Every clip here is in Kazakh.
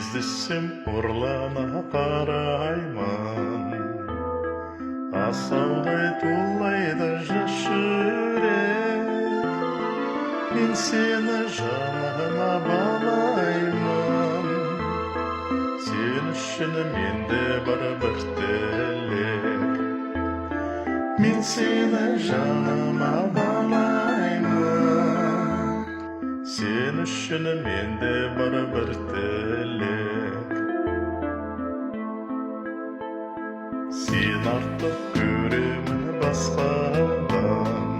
Кездессем ұрлана қараймын, асаудай тулайды жас жүрек. Мен сені жаныма балаймын, сен үшін менде бар бір тілек. Мен сені жаныма балаймын, сен үшін менде бар бір тілек. Сен артық көремін басқадан,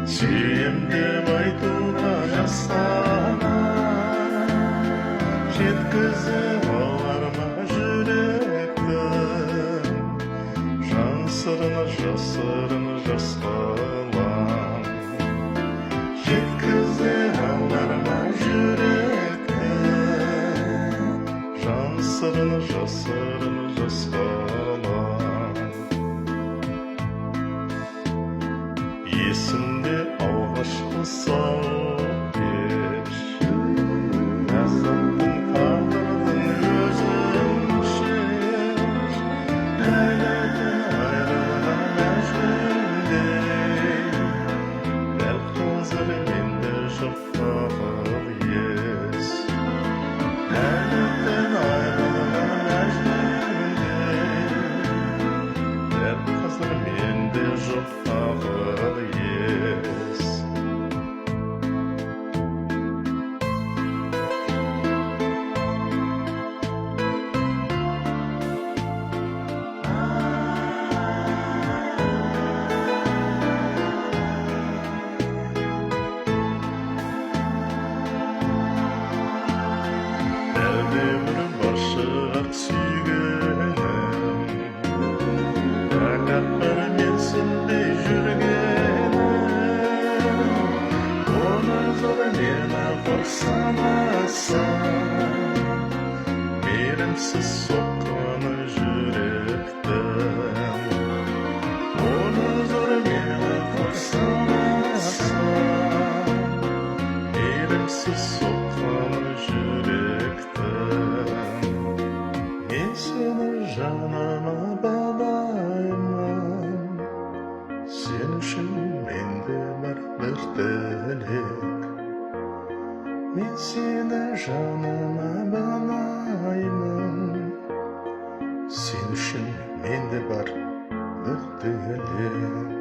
сүйем деп айтуға жасама. Жеткізіп алар ма жүректің жан сырын жасырын жас қылам. Жеткізіп алар ма жүректің жан сырын жасырын жас қылам. Есімде алғашқы сау кеш, азаптың тағдырдың өзінше. Әлі де айрылған мәжнүндей, дәл қазір менде жоқ тағдыр ес. Әлі де айрылған мәжнүндей, дәл қазір менде жоқ тағдыр ес. Әлдебір бар шығар сүйгенім, бірақ бір менсінбей жүргенім. Оны зор мені құр санасам, мейірімсіз соққаны жүректің. Оны зор мені құр санасам, мейірімсіз соққаны жүректің. Мен сені жаныма балаймын, сен үшін менде бар бір тілек. Мен сені жаныма балаймын, сен үшін менде бар бір тілек.